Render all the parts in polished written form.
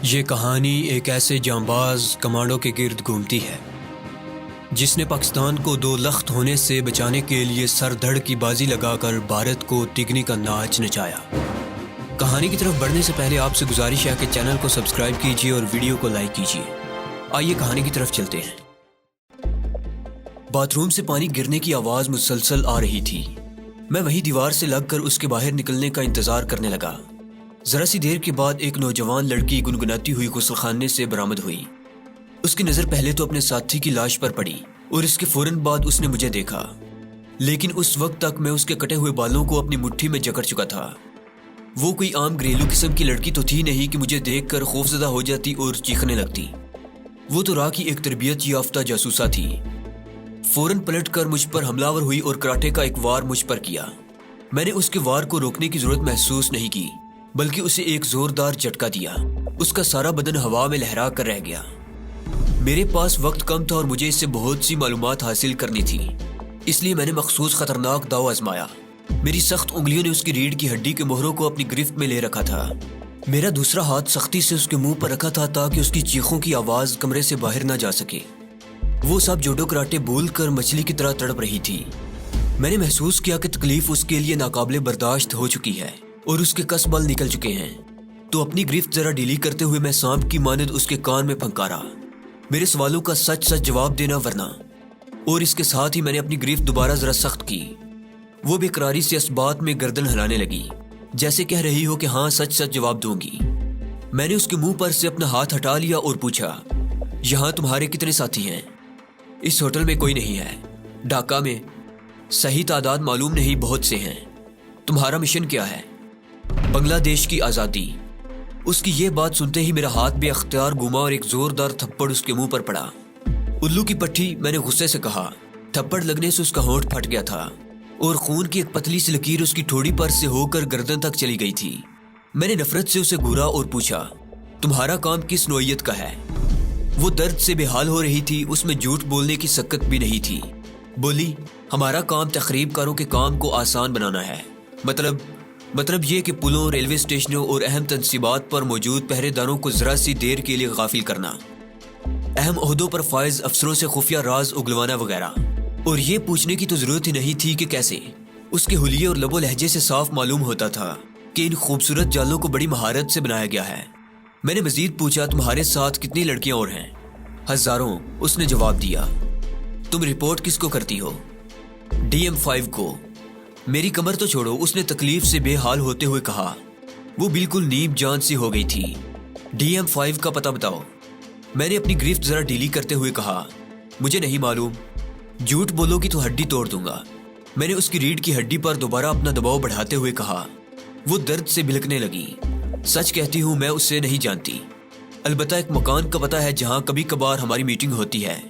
یہ کہانی ایک ایسے جانباز کمانڈو کے گرد گھومتی ہے جس نے پاکستان کو دو لخت ہونے سے بچانے کے لیے سر دھڑ کی بازی لگا کر بھارت کو تگنی کا ناچ نچایا۔ کہانی کی طرف بڑھنے سے پہلے آپ سے گزارش ہے کہ چینل کو سبسکرائب کیجیے اور ویڈیو کو لائک کیجیے۔ آئیے کہانی کی طرف چلتے ہیں۔ باتھ روم سے پانی گرنے کی آواز مسلسل آ رہی تھی۔ میں وہی دیوار سے لگ کر اس کے باہر نکلنے کا انتظار کرنے لگا۔ ذرا سی دیر کے بعد ایک نوجوان لڑکی گنگناتی ہوئی غسل خانے سے برآمد ہوئی۔ اس کی نظر پہلے تو اپنے ساتھی کی لاش پر پڑی اور اس کے فوراً بعد اس نے مجھے دیکھا، لیکن اس وقت تک میں اس کے کٹے ہوئے بالوں کو اپنی مٹھی میں جکڑ چکا تھا۔ وہ کوئی عام گھریلو قسم کی لڑکی تو تھی نہیں کہ مجھے دیکھ کر خوفزدہ ہو جاتی اور چیخنے لگتی۔ وہ تو راہ کی ایک تربیت یافتہ جاسوسہ تھی۔ فوراً پلٹ کر مجھ پر حملہ آور ہوئی اور کراٹے کا ایک وار مجھ پر کیا۔ میں نے اس کے وار کو روکنے کی ضرورت محسوس نہیں کی، بلکہ اسے ایک زوردار جھٹکا دیا۔ اس کا سارا بدن ہوا میں لہرا کر رہ گیا۔ میرے پاس وقت کم تھا اور مجھے اس سے بہت سی معلومات حاصل کرنی تھی، اس لیے میں نے مخصوص خطرناک داؤ آزمایا۔ میری سخت انگلیوں نے اس کی ریڑھ کی ہڈی کے مہروں کو اپنی گرفت میں لے رکھا تھا۔ میرا دوسرا ہاتھ سختی سے اس کے منہ پر رکھا تھا تاکہ اس کی چیخوں کی آواز کمرے سے باہر نہ جا سکے۔ وہ سب جوڈو کراٹے بھول کر مچھلی کی طرح تڑپ رہی تھی۔ میں نے محسوس کیا کہ تکلیف اس کے لیے ناقابل برداشت ہو چکی ہے اور اس کے کس بل نکل چکے ہیں، تو اپنی گرفت ذرا ڈھیلی کرتے ہوئے میں سانپ کی مانند اس کے کان میں پھنکارا، میرے سوالوں کا سچ سچ جواب دینا ورنہ۔ اور اس کے ساتھ ہی میں نے اپنی گرفت دوبارہ ذرا سخت کی۔ وہ بے قراری سے اس بات میں گردن ہلانے لگی، جیسے کہہ رہی ہو کہ ہاں سچ سچ جواب دوں گی۔ میں نے اس کے منہ پر سے اپنا ہاتھ ہٹا لیا اور پوچھا، یہاں تمہارے کتنے ساتھی ہیں؟ اس ہوٹل میں کوئی نہیں ہے۔ ڈھاکہ میں؟ صحیح تعداد معلوم نہیں، بہت سے ہیں۔ تمہارا مشن کیا ہے؟ بنگلہ دیش کی آزادی۔ اس کی یہ بات سنتے ہی میرا ہاتھ بے اختیار گھوما اور ایک زوردار تھپڑ اس کے منہ پر پڑا۔ الو کی پٹھی، میں نے غصے سے کہا۔ تھپڑ لگنے سے اس کا ہونٹ پھٹ گیا تھا اور خون کی ایک پتلی سی لکیر اس کی ٹھوڑی پر سے ہو کر گردن تک چلی گئی تھی۔ میں نے نفرت سے اسے گھورا اور پوچھا، تمہارا کام کس نوعیت کا ہے؟ وہ درد سے بے حال ہو رہی تھی، اس میں جھوٹ بولنے کی سکت بھی نہیں تھی۔ بولی، ہمارا کام تخریب کاروں کے کام کو آسان بنانا ہے۔ مطلب یہ کہ پلوں، ریلوے اسٹیشنوں اور اہم تنصیبات پر موجود پہرے داروں کو ذرا سی دیر کے لیے غافل کرنا، اہم عہدوں پر فائز افسروں سے خفیہ راز اگلوانا وغیرہ۔ اور یہ پوچھنے کی تو ضرورت ہی نہیں تھی کہ کیسے۔ اس کے حلیے اور لب و لہجے سے صاف معلوم ہوتا تھا کہ ان خوبصورت جالوں کو بڑی مہارت سے بنایا گیا ہے۔ میں نے مزید پوچھا، تمہارے ساتھ کتنی لڑکیاں اور ہیں؟ ہزاروں، اس نے جواب دیا۔ تم رپورٹ کس کو کرتی ہو؟ DM5 کو۔ میری کمر تو چھوڑو، اس نے تکلیف سے بے حال ہوتے ہوئے کہا۔ وہ بالکل نیم جان سی ہو گئی تھی۔ DM5 کا پتہ بتاؤ۔ میں نے اپنی گرفت ذرا ڈھیلی کرتے ہوئے کہا، مجھے نہیں معلوم۔ جھوٹ بولو گی تو ہڈی توڑ دوں گا۔ میں نے اس کی ریڑھ کی ہڈی پر دوبارہ اپنا دباؤ بڑھاتے ہوئے کہا۔ وہ درد سے بھلکنے لگی۔ سچ کہتی ہوں، میں اسے نہیں جانتی۔ البتہ ایک مکان کا پتہ ہے جہاں کبھی کبھار ہماری میٹنگ ہوتی ہے۔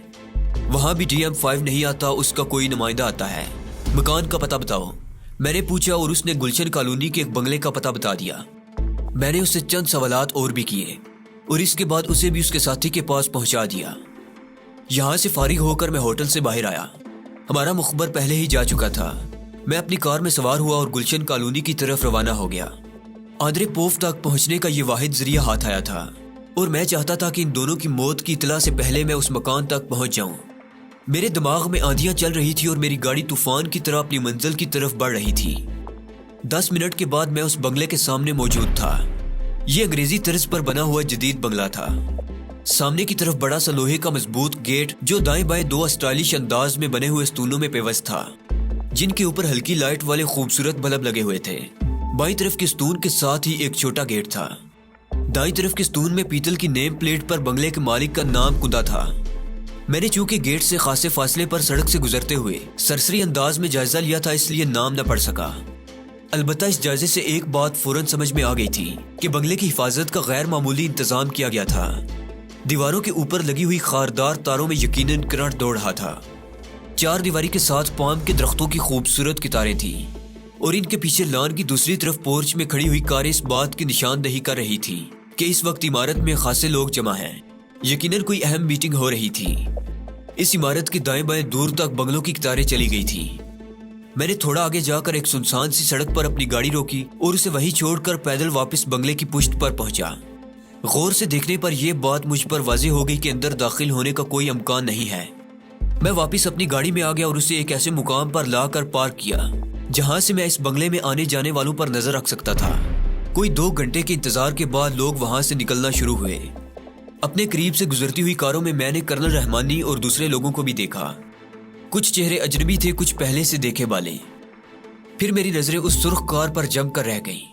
وہاں بھی DM5 نہیں آتا، اس کا کوئی نمائندہ آتا ہے۔ مکان کا پتہ بتاؤ، میں نے پوچھا اور اس نے گلشن کالونی کے ایک بنگلے کا پتہ بتا دیا۔ میں نے اسے چند سوالات اور بھی کیے اور اس کے بعد اسے بھی اس کے ساتھی کے پاس پہنچا دیا۔ یہاں سے فارغ ہو کر میں ہوٹل سے باہر آیا۔ ہمارا مخبر پہلے ہی جا چکا تھا۔ میں اپنی کار میں سوار ہوا اور گلشن کالونی کی طرف روانہ ہو گیا۔ آندرے پوف تک پہنچنے کا یہ واحد ذریعہ ہاتھ آیا تھا اور میں چاہتا تھا کہ ان دونوں کی موت کی اطلاع سے پہلے میں اس مکان تک پہنچ جاؤں۔ میرے دماغ میں آندھیاں چل رہی تھی اور میری گاڑی طوفان کی طرح اپنی منزل کی طرف بڑھ رہی تھی۔ 10 منٹ کے بعد میں اس بنگلے کے سامنے موجود تھا۔ یہ انگریزی طرز پر بنا ہوا جدید بنگلہ تھا۔ سامنے کی طرف بڑا سا لوہے کا مضبوط گیٹ جو دائیں بائیں 2 اسٹائلش انداز میں بنے ہوئے ستونوں میں پیوست تھا، جن کے اوپر ہلکی لائٹ والے خوبصورت بلب لگے ہوئے تھے۔ بائیں طرف کے ستون کے ساتھ ہی ایک چھوٹا گیٹ تھا۔ دائیں طرف کے ستون میں پیتل کی نیم پلیٹ پر بنگلے کے مالک کا نام کندہ تھا۔ میں نے چونکہ گیٹ سے خاصے فاصلے پر سڑک سے گزرتے ہوئے سرسری انداز میں جائزہ لیا تھا، اس لیے نام نہ پڑھ سکا۔ البتہ اس جائزے سے ایک بات فوراً سمجھ میں آ گئی تھی کہ بنگلے کی حفاظت کا غیر معمولی انتظام کیا گیا تھا۔ دیواروں کے اوپر لگی ہوئی خاردار تاروں میں یقیناً کرنٹ دوڑ رہا تھا۔ 4 دیواری کے ساتھ پام کے درختوں کی خوبصورت قطاریں تھیں اور ان کے پیچھے لان کی دوسری طرف پورچ میں کھڑی ہوئی کاریں اس بات کی نشاندہی کر رہی تھی کہ اس وقت عمارت میں خاصے لوگ جمع ہیں۔ یقیناً کوئی اہم میٹنگ ہو رہی تھی۔ اس عمارت کے دائیں بائیں دور تک بنگلوں کی قطاریں چلی گئی تھی۔ میں نے تھوڑا آگے جا کر ایک سنسان سی سڑک پر اپنی گاڑی روکی اور اسے وہیں چھوڑ کر پیدل واپس بنگلے کی پشت پر پہنچا۔ غور سے دیکھنے پر یہ بات مجھ پر واضح ہو گئی کہ اندر داخل ہونے کا کوئی امکان نہیں ہے۔ میں واپس اپنی گاڑی میں آ گیا اور اسے ایک ایسے مقام پر لا کر پارک کیا جہاں سے میں اس بنگلے میں آنے جانے والوں پر نظر رکھ سکتا تھا۔ کوئی 2 گھنٹے کے انتظار کے بعد لوگ وہاں سے نکلنا شروع ہوئے۔ اپنے قریب سے گزرتی ہوئی کاروں میں نے کرنل رحمانی اور دوسرے لوگوں کو بھی دیکھا۔ کچھ چہرے اجنبی تھے، کچھ پہلے سے دیکھے والے۔ پھر میری نظریں اس سرخ کار پر جم کر رہ گئیں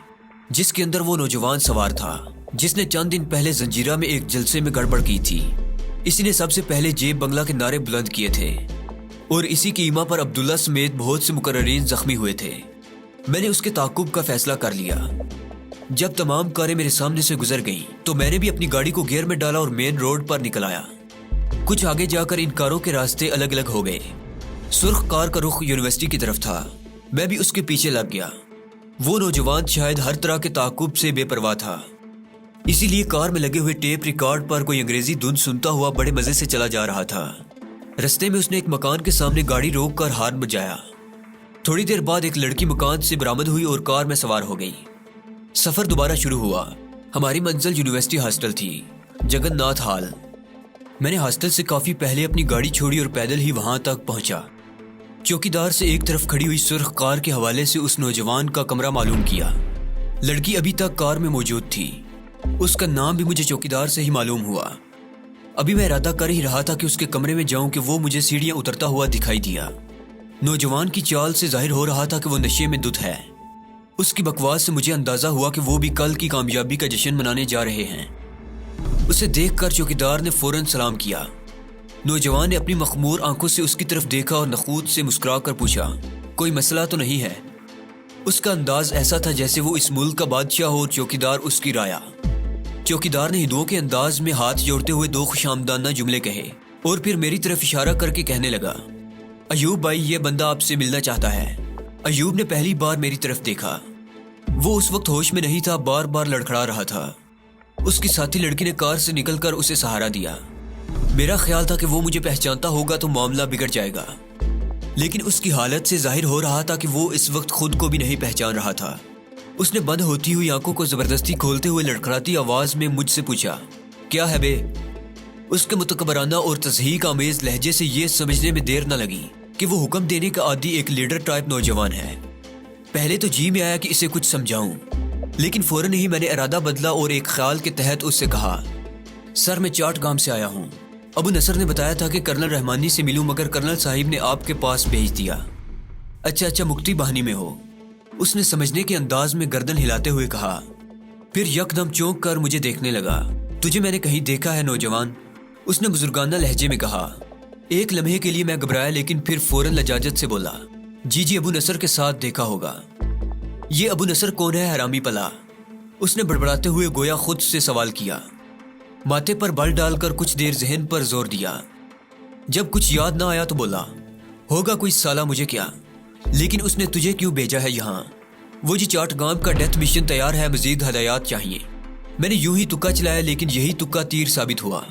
جس کے اندر وہ نوجوان سوار تھا جس نے چند دن پہلے زنجیرہ میں ایک جلسے میں گڑبڑ کی تھی۔ اسی نے سب سے پہلے جیب بنگلہ کے نعرے بلند کیے تھے اور اسی کی ایما پر عبداللہ سمیت بہت سے مقررین زخمی ہوئے تھے۔ میں نے اس کے تعاقب کا فیصلہ کر لیا۔ جب تمام کاریں میرے سامنے سے گزر گئیں تو میں نے بھی اپنی گاڑی کو گیئر میں ڈالا اور مین روڈ پر نکل آیا۔ کچھ آگے جا کر ان کاروں کے راستے الگ الگ ہو گئے۔ سرخ کار کا رخ یونیورسٹی کی طرف تھا، میں بھی اس کے پیچھے لگ گیا۔ وہ نوجوان شاید ہر طرح کے تعاقب سے بے پرواہ تھا، اسی لیے کار میں لگے ہوئے ٹیپ ریکارڈ پر کوئی انگریزی دھن سنتا ہوا بڑے مزے سے چلا جا رہا تھا۔ رستے میں اس نے ایک مکان کے سامنے گاڑی روک کر ہارن بجایا۔ تھوڑی دیر بعد ایک لڑکی مکان سے برآمد ہوئی اور کار میں سوار ہو گئی۔ سفر دوبارہ شروع ہوا۔ ہماری منزل یونیورسٹی ہاسٹل تھی، جگن ناتھ ہال۔ میں نے ہاسٹل سے کافی پہلے اپنی گاڑی چھوڑی اور پیدل ہی وہاں تک پہنچا۔ چوکیدار سے ایک طرف کھڑی ہوئی سرخ کار کے حوالے سے اس نوجوان کا کمرہ معلوم کیا۔ لڑکی ابھی تک کار میں موجود تھی۔ اس کا نام بھی مجھے چوکیدار سے ہی معلوم ہوا۔ ابھی میں ارادہ کر ہی رہا تھا کہ اس کے کمرے میں جاؤں کہ وہ مجھے سیڑھیاں اترتا ہوا دکھائی دیا۔ نوجوان کی چال سے ظاہر ہو رہا تھا کہ وہ نشے میں دھت ہے۔ اس کی بکواس سے مجھے اندازہ ہوا کہ وہ بھی کل کی کامیابی کا جشن منانے جا رہے ہیں۔ اسے دیکھ کر چوکیدار نے فوراً سلام کیا۔ نوجوان نے اپنی مخمور آنکھوں سے اس کی طرف دیکھا اور نخوت سے مسکرا کر پوچھا، کوئی مسئلہ تو نہیں ہے؟ اس کا انداز ایسا تھا جیسے وہ اس ملک کا بادشاہ ہو اور چوکیدار اس کی رایا۔ چوکیدار نے ہندوؤں کے انداز میں ہاتھ جوڑتے ہوئے 2 خوش آمدانہ جملے کہے اور پھر میری طرف اشارہ کر کے کہنے لگا، ایوب بھائی، یہ بندہ آپ سے ملنا چاہتا ہے۔ ایوب نے پہلی بار میری طرف دیکھا۔ وہ اس وقت ہوش میں نہیں تھا، بار بار لڑکھڑا رہا تھا۔ اس کی ساتھی لڑکی نے کار سے نکل کر اسے سہارا دیا۔ میرا خیال تھا کہ وہ مجھے پہچانتا ہوگا تو معاملہ بگڑ جائے گا، لیکن اس کی حالت سے ظاہر ہو رہا تھا کہ وہ اس وقت خود کو بھی نہیں پہچان رہا تھا۔ اس نے بند ہوتی ہوئی آنکھوں کو زبردستی کھولتے ہوئے لڑکھڑاتی آواز میں مجھ سے پوچھا، کیا ہے بے؟ اس کے متکبرانہ اور تضحیک آمیز لہجے سے یہ سمجھنے میں دیر نہ لگی کہ وہ حکم دینے کا عادی ایک لیڈر ٹائپ نوجوان ہے۔ پہلے تو جی میں آیا کہ اسے کچھ سمجھاؤں، لیکن فوراً ہی میں نے ارادہ بدلا اور ایک خیال کے تحت اس سے کہا، سر میں چاٹ گام سے آیا ہوں۔ ابو نصر نے بتایا تھا کہ کرنل رحمانی سے ملوں، مگر کرنل صاحب نے آپ کے پاس بھیج دیا۔ اچھا مکتی بہانی میں ہو، اس نے سمجھنے کے انداز میں گردن ہلاتے ہوئے کہا۔ پھر یکدم چونک کر مجھے دیکھنے لگا۔ تجھے میں نے کہیں دیکھا ہے نوجوان؟ اس نے بزرگانہ لہجے میں کہا۔ ایک لمحے کے لیے میں گھبرایا، لیکن پھر فوراً لجاجت سے بولا، جی ابو نصر کے ساتھ دیکھا ہوگا۔ یہ ابو نصر کون ہے حرامی پلا؟ اس نے بڑبڑاتے ہوئے گویا خود سے سوال کیا۔ ماتھے پر بل ڈال کر کچھ دیر ذہن پر زور دیا۔ جب کچھ یاد نہ آیا تو بولا، ہوگا کوئی سالہ، مجھے کیا، لیکن اس نے تجھے کیوں بھیجا ہے یہاں؟ وہ جی چاٹ گام کا ڈیتھ مشن تیار ہے، مزید ہدایات چاہیے۔ میں نے یوں ہی تکا چلایا، لیکن یہی تکا تیر ثابت ہوا۔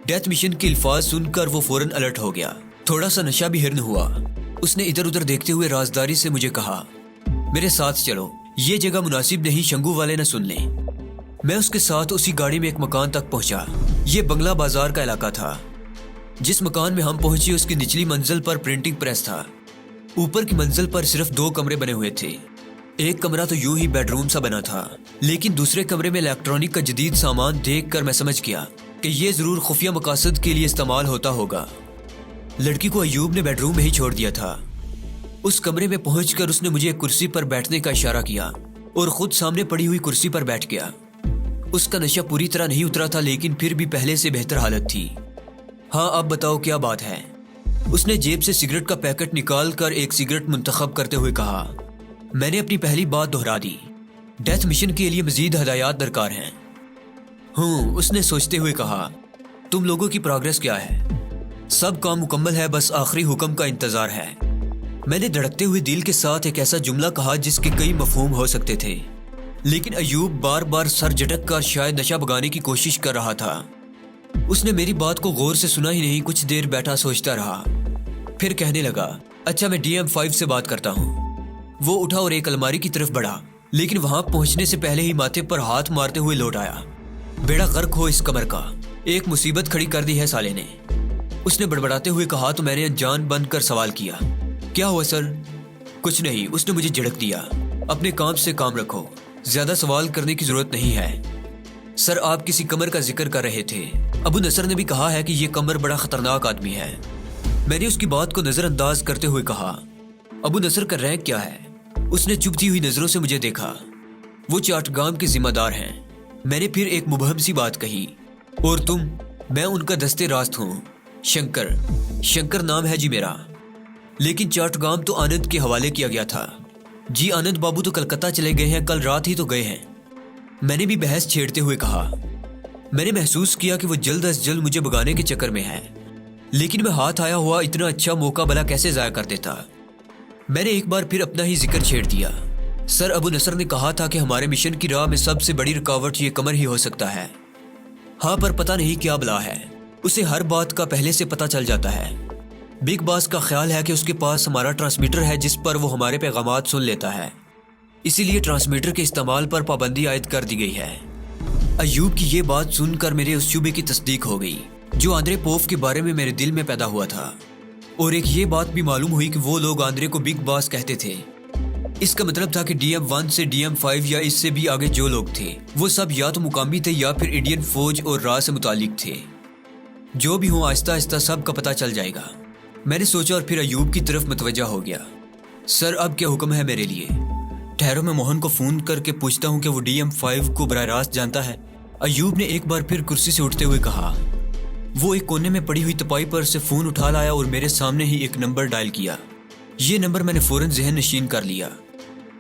ڈیتھ مشن کے الفاظ سن کر وہ فوراً الرٹ ہو گیا۔ تھوڑا سا نشہ بھی ہرن ہوا۔ اس نے ادھر ادھر دیکھتے ہوئے رازداری سے مجھے کہا، میرے ساتھ چلو، یہ جگہ مناسب نہیں، شنگو والے نہ سن لیں۔ میں اس کے ساتھ اسی گاڑی میں ایک مکان تک پہنچا۔ یہ بنگلہ بازار کا علاقہ تھا۔ جس مکان میں ہم پہنچے اس کی نچلی منزل پر پرنٹنگ پریس تھا۔ اوپر کی منزل پر صرف 2 کمرے بنے ہوئے تھے۔ ایک کمرہ تو یوں ہی بیڈ روم سا بنا تھا، لیکن دوسرے کمرے میں الیکٹرانک کا جدید سامان دیکھ کر میں سمجھ گیا کہ یہ ضرور خفیہ مقاصد کے لیے استعمال ہوتا ہوگا۔ لڑکی کو ایوب نے بیڈ روم میں ہی چھوڑ دیا تھا۔ اس کمرے میں پہنچ کر اس نے مجھے ایک کرسی پر بیٹھنے کا اشارہ کیا اور خود سامنے پڑی ہوئی کرسی پر بیٹھ گیا۔ اس کا نشہ پوری طرح نہیں اترا تھا، لیکن پھر بھی پہلے سے بہتر حالت تھی۔ ہاں اب بتاؤ کیا بات ہے؟ اس نے جیب سے سگریٹ کا پیکٹ نکال کر ایک سگریٹ منتخب کرتے ہوئے کہا۔ میں نے اپنی پہلی بات دہرا دی، ڈیتھ مشن کے لیے مزید ہدایات درکار ہیں۔ اس نے سوچتے ہوئے کہا، تم لوگوں کی پروگریس کیا ہے؟ سب کام مکمل ہے، بس آخری حکم کا انتظار ہے۔ میں نے دھڑکتے ہوئے دل کے ساتھ ایک ایسا جملہ کہا جس کے کئی مفہوم ہو سکتے تھے، لیکن ایوب بار بار سر جھٹک کر شاید نشہ بگانے کی کوشش کر رہا تھا۔ اس نے میری بات کو غور سے سنا ہی نہیں، کچھ دیر بیٹھا سوچتا رہا، پھر کہنے لگا، اچھا میں DM5 سے بات کرتا ہوں۔ وہ اٹھا اور ایک الماری کی طرف بڑھا، لیکن وہاں پہنچنے سے پہلے ہی ماتھے پر ہاتھ مارتے ہوئے لوٹ آیا۔ بیڑا غرق ہو اس کمر کا، ایک مصیبت کھڑی کر دی ہے سالے نے، اس نے بڑبڑاتے ہوئے کہا تو میں نے جان بن کر سوال کیا، کیا ہوا سر؟ کچھ نہیں، اس نے مجھے جھڑک دیا، اپنے کام سے کام رکھو، زیادہ سوال کرنے کی ضرورت نہیں ہے۔ سر آپ کسی قمر کا ذکر کر رہے تھے، ابو نصر نے بھی کہا ہے کہ یہ قمر بڑا خطرناک آدمی ہے۔ میں نے اس کی بات کو نظر انداز کرتے ہوئے کہا، ابو نصر کا رینک کیا ہے؟ اس نے چبھتی ہوئی نظروں سے مجھے دیکھا، وہ چاٹگام کے ذمہ دار ہیں۔ میں نے پھر ایک مبہم سی بات کہی، اور تم؟ میں ان کا دستے راست ہوں، شنکر نام ہے جی میرا، لیکن چاٹگام تو آنند کے حوالے کیا گیا تھا۔ جی آنند بابو تو کلکتہ چلے گئے ہیں، کل رات ہی تو گئے ہیں۔ میں نے بھی بحث چھیڑتے ہوئے کہا، میں نے محسوس کیا کہ وہ جلد از جلد مجھے بگانے کے چکر میں ہے، لیکن میں ہاتھ آیا ہوا اتنا اچھا موقع بھلا کیسے ضائع کر دیتا۔ میں نے ایک بار پھر اپنا ہی ذکر چھیڑ دیا، سر ابو نصر نے کہا تھا کہ ہمارے مشن کی راہ میں سب سے بڑی رکاوٹ یہ قمر ہی ہو سکتا ہے۔ ہاں، پر پتہ نہیں کیا بلا ہے، اسے ہر بات کا پہلے سے پتہ چل جاتا ہے۔ بگ باس کا خیال ہے کہ اس کے پاس ہمارا ٹرانسمیٹر ہے جس پر وہ ہمارے پیغامات سن لیتا ہے، اسی لیے ٹرانسمیٹر کے استعمال پر پابندی عائد کر دی گئی ہے۔ ایوب کی یہ بات سن کر میرے اس شبے کی تصدیق ہو گئی جو آندرے پوف کے بارے میں میرے دل میں پیدا ہوا تھا، اور ایک یہ بات بھی معلوم ہوئی کہ وہ لوگ آندرے کو بگ باس کہتے تھے۔ اس کا مطلب تھا کہ ڈی ایم 1 سے ڈی ایم 5 یا اس سے بھی آگے جو لوگ تھے وہ سب یا تو مقامی تھے یا پھر انڈین فوج اور راہ سے متعلق تھے۔ جو بھی ہوں، آہستہ آہستہ سب کا پتہ چل جائے گا، میں نے سوچا، اور پھر ایوب کی طرف متوجہ ہو گیا۔ سر اب کیا حکم ہے میرے لیے؟ ٹھہرو، میں موہن کو فون کر کے پوچھتا ہوں کہ وہ ڈی ایم 5 کو براہ راست جانتا ہے۔ ایوب نے ایک بار پھر کرسی سے اٹھتے ہوئے کہا۔ وہ ایک کونے میں پڑی ہوئی تپائی پر سے فون اٹھا لایا اور میرے سامنے ہی ایک نمبر ڈائل کیا۔ یہ نمبر میں نے فوراً ذہن نشین کر لیا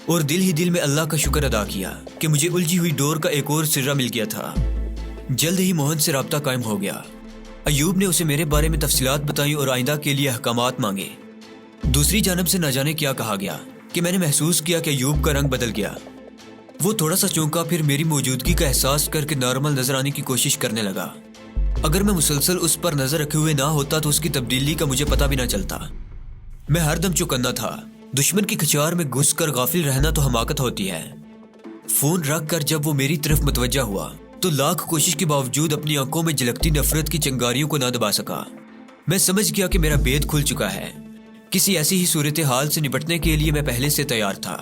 اور دل ہی دل میں اللہ کا شکر ادا کیا کہ مجھے الجھی ہوئی ڈور کا ایک اور سرہ مل گیا تھا۔ جلد ہی موہن سے رابطہ قائم ہو گیا۔ ایوب نے اسے میرے بارے میں تفصیلات بتائیں اور آئندہ کے لیے احکامات مانگے۔ دوسری جانب سے نہ جانے کیا کہا گیا کہ میں نے محسوس کیا کہ ایوب کا رنگ بدل گیا۔ وہ تھوڑا سا چونکا، پھر میری موجودگی کا احساس کر کے نارمل نظر آنے کی کوشش کرنے لگا۔ اگر میں مسلسل اس پر نظر رکھے ہوئے نہ ہوتا تو اس کی تبدیلی کا مجھے پتہ بھی نہ چلتا۔ میں ہر دم چوکنا تھا۔ دشمن کی کھچار میں گھس کر غافل رہنا تو حماقت ہوتی ہے۔ فون رکھ کر جب وہ میری طرف متوجہ ہوا تو لاکھ کوشش کے باوجود اپنی آنکھوں میں جھلکتی نفرت کی چنگاریوں کو نہ دبا سکا۔ میں سمجھ گیا کہ میرا بید کھل چکا ہے۔ کسی ایسی ہی صورتحال سے نپٹنے کے لیے میں پہلے سے تیار تھا۔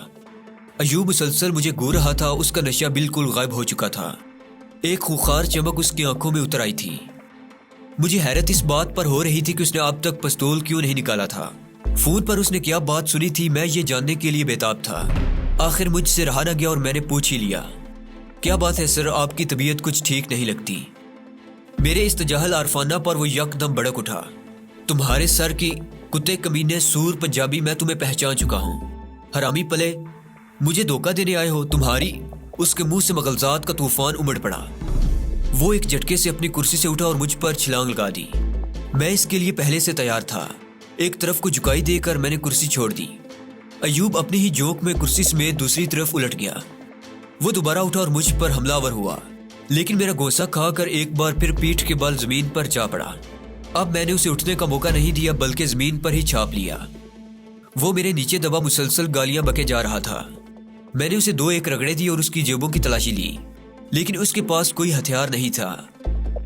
ایوب مسلسل مجھے گو رہا تھا، اس کا نشہ بالکل غائب ہو چکا تھا۔ ایک خوخار چمک اس کی آنکھوں میں اتر آئی تھی۔ مجھے حیرت اس بات پر ہو رہی تھی کہ اس نے اب تک پستول کیوں نہیں نکالا تھا۔ فون پر اس نے کیا بات سنی تھی، میں یہ جاننے کے لیے بے تاب تھا۔ آخر مجھ سے رہا نہ گیا اور میں نے پوچھ ہی لیا، کیا بات ہے سر، آپ کی طبیعت کچھ ٹھیک نہیں لگتی؟ میرے استجاہل عارفانہ پر وہ یک دم بڑک اٹھا۔ تمہارے سر کی کتے کمینے سور پنجابی، میں تمہیں پہچان چکا ہوں۔ حرامی پلے، مجھے دھوکہ دینے آئے ہو تمہاری؟ اس کے منہ سے مغلزات کا طوفان امڑ پڑا۔ وہ ایک جھٹکے سے اپنی کرسی سے اٹھا اور مجھ پر چھلانگ لگا دی۔ میں اس کے لیے پہلے سے تیار تھا۔ ایک طرف کو جھکائی دے کر میں نے کرسی چھوڑ دی۔ ایوب اپنی ہی جوک میں کرسی سمیت دوسری طرف الٹ گیا۔ وہ دوبارہ اٹھا اور مجھ پر حملہ آور ہوا، لیکن میرا گوسہ کھا کر ایک بار پھر پیٹھ کے بال زمین پر جا پڑا۔ اب میں نے اسے اٹھنے کا موقع نہیں دیا بلکہ زمین پر ہی چھاپ لیا۔ وہ میرے نیچے دبا مسلسل گالیاں بکے جا رہا تھا۔ میں نے اسے 2-1 رگڑے دی اور اس کی جیبوں کی تلاشی لی، لیکن اس کے پاس کوئی ہتھیار نہیں تھا۔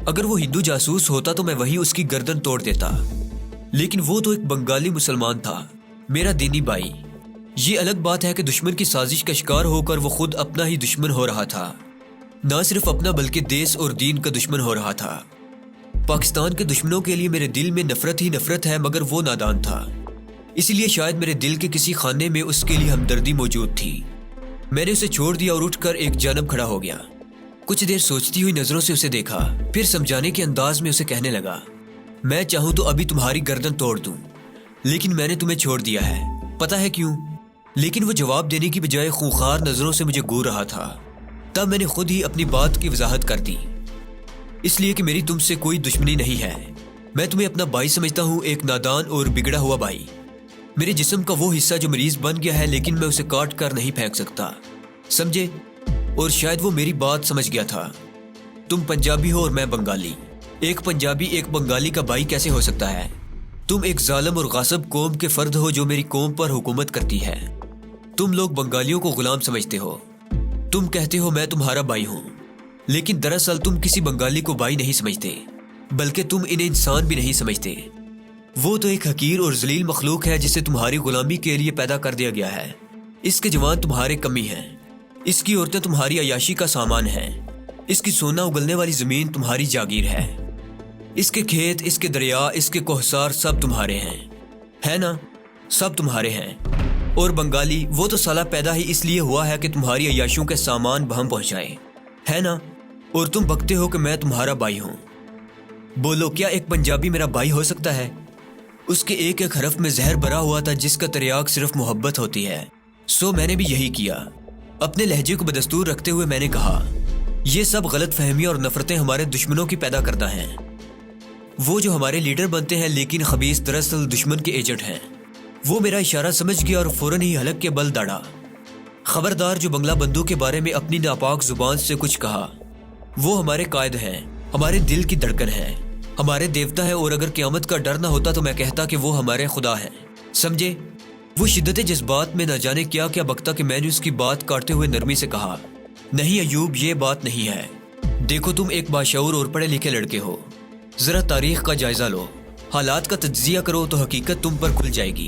اگر وہ ہندو جاسوس ہوتا تو میں وہیں اس کی گردن توڑ دیتا، لیکن وہ تو ایک بنگالی مسلمان تھا، میرا دینی بھائی۔ یہ الگ بات ہے کہ دشمن کی سازش کا شکار ہو کر وہ خود اپنا ہی دشمن ہو رہا تھا، نہ صرف اپنا بلکہ دیس اور دین کا دشمن ہو رہا تھا۔ پاکستان کے دشمنوں کے لیے میرے دل میں نفرت ہی نفرت ہے، مگر وہ نادان تھا، اس لیے شاید میرے دل کے کسی خانے میں اس کے لیے ہمدردی موجود تھی۔ میں نے اسے چھوڑ دیا اور اٹھ کر ایک جانب کھڑا ہو گیا۔ کچھ دیر سوچتی ہوئی نظروں سے اسے دیکھا، پھر سمجھانے کے انداز میں اسے کہنے لگا، میں چاہوں تو ابھی تمہاری گردن توڑ دوں، لیکن میں نے تمہیں چھوڑ دیا ہے، پتہ ہے کیوں؟ لیکن وہ جواب دینے کی بجائے خونخوار نظروں سے مجھے گور رہا تھا۔ تب میں نے خود ہی اپنی بات کی وضاحت کر دی، اس لیے کہ میری تم سے کوئی دشمنی نہیں ہے، میں تمہیں اپنا بھائی سمجھتا ہوں، ایک نادان اور بگڑا ہوا بھائی، میرے جسم کا وہ حصہ جو مریض بن گیا ہے، لیکن میں اسے کاٹ کر نہیں پھینک سکتا، سمجھے؟ اور شاید وہ میری بات سمجھ گیا تھا۔ تم پنجابی ہو اور میں بنگالی، ایک پنجابی ایک بنگالی کا بھائی کیسے ہو سکتا ہے؟ تم ایک ظالم اور غاصب قوم کے فرد ہو جو میری قوم پر حکومت کرتی ہے۔ تم لوگ بنگالیوں کو غلام سمجھتے ہو، تم کہتے ہو میں تمہارا بھائی ہوں، لیکن دراصل تم کسی بنگالی کو بھائی نہیں سمجھتے، بلکہ تم انہیں انسان بھی نہیں سمجھتے۔ وہ تو ایک حقیر اور ذلیل مخلوق ہے جسے تمہاری غلامی کے لیے پیدا کر دیا گیا ہے۔ اس کے جوان تمہارے کمی ہیں، اس کی عورتیں تمہاری عیاشی کا سامان ہیں، اس کی سونا اگلنے والی زمین تمہاری جاگیر ہے، اس کے کھیت، اس کے دریا، اس کے کوہسار سب تمہارے ہیں، ہے نا؟ سب تمہارے ہیں۔ اور بنگالی وہ تو سالہ پیدا ہی اس لیے ہوا ہے کہ تمہاری عیاشیوں کے سامان بہم پہنچائے، ہے نا؟ اور تم بکتے ہو کہ میں تمہارا بھائی ہوں۔ بولو، کیا ایک پنجابی میرا بھائی ہو سکتا ہے؟ اس کے ایک ایک حرف میں زہر بھرا ہوا تھا جس کا تریاق صرف محبت ہوتی ہے۔ سو میں نے بھی یہی کیا۔ اپنے لہجے کو بدستور رکھتے ہوئے میں نے کہا، یہ سب غلط فہمیاں اور نفرتیں ہمارے دشمنوں کی پیدا کردہ ہیں۔ وہ جو ہمارے لیڈر بنتے ہیں لیکن خبیث دراصل دشمن کے ایجنٹ ہیں۔ وہ میرا اشارہ سمجھ گیا اور فوراً ہی حلق کے بل داڑا۔ خبردار جو بنگلہ بندوں کے بارے میں اپنی ناپاک زبان سے کچھ کہا۔ وہ ہمارے قائد ہیں، ہمارے دل کی دھڑکن ہیں، ہمارے دیوتا ہیں، اور اگر قیامت کا ڈر نہ ہوتا تو میں کہتا کہ وہ ہمارے خدا ہیں، سمجھے؟ وہ شدت جذبات میں نہ جانے کیا کیا بکتا کہ میں نے اس کی بات کاٹتے ہوئے نرمی سے کہا، نہیں ایوب، یہ بات نہیں ہے۔ دیکھو، تم ایک باشعور اور پڑھے لکھے لڑکے ہو، ذرا تاریخ کا جائزہ لو، حالات کا تجزیہ کرو تو حقیقت تم پر کھل جائے گی۔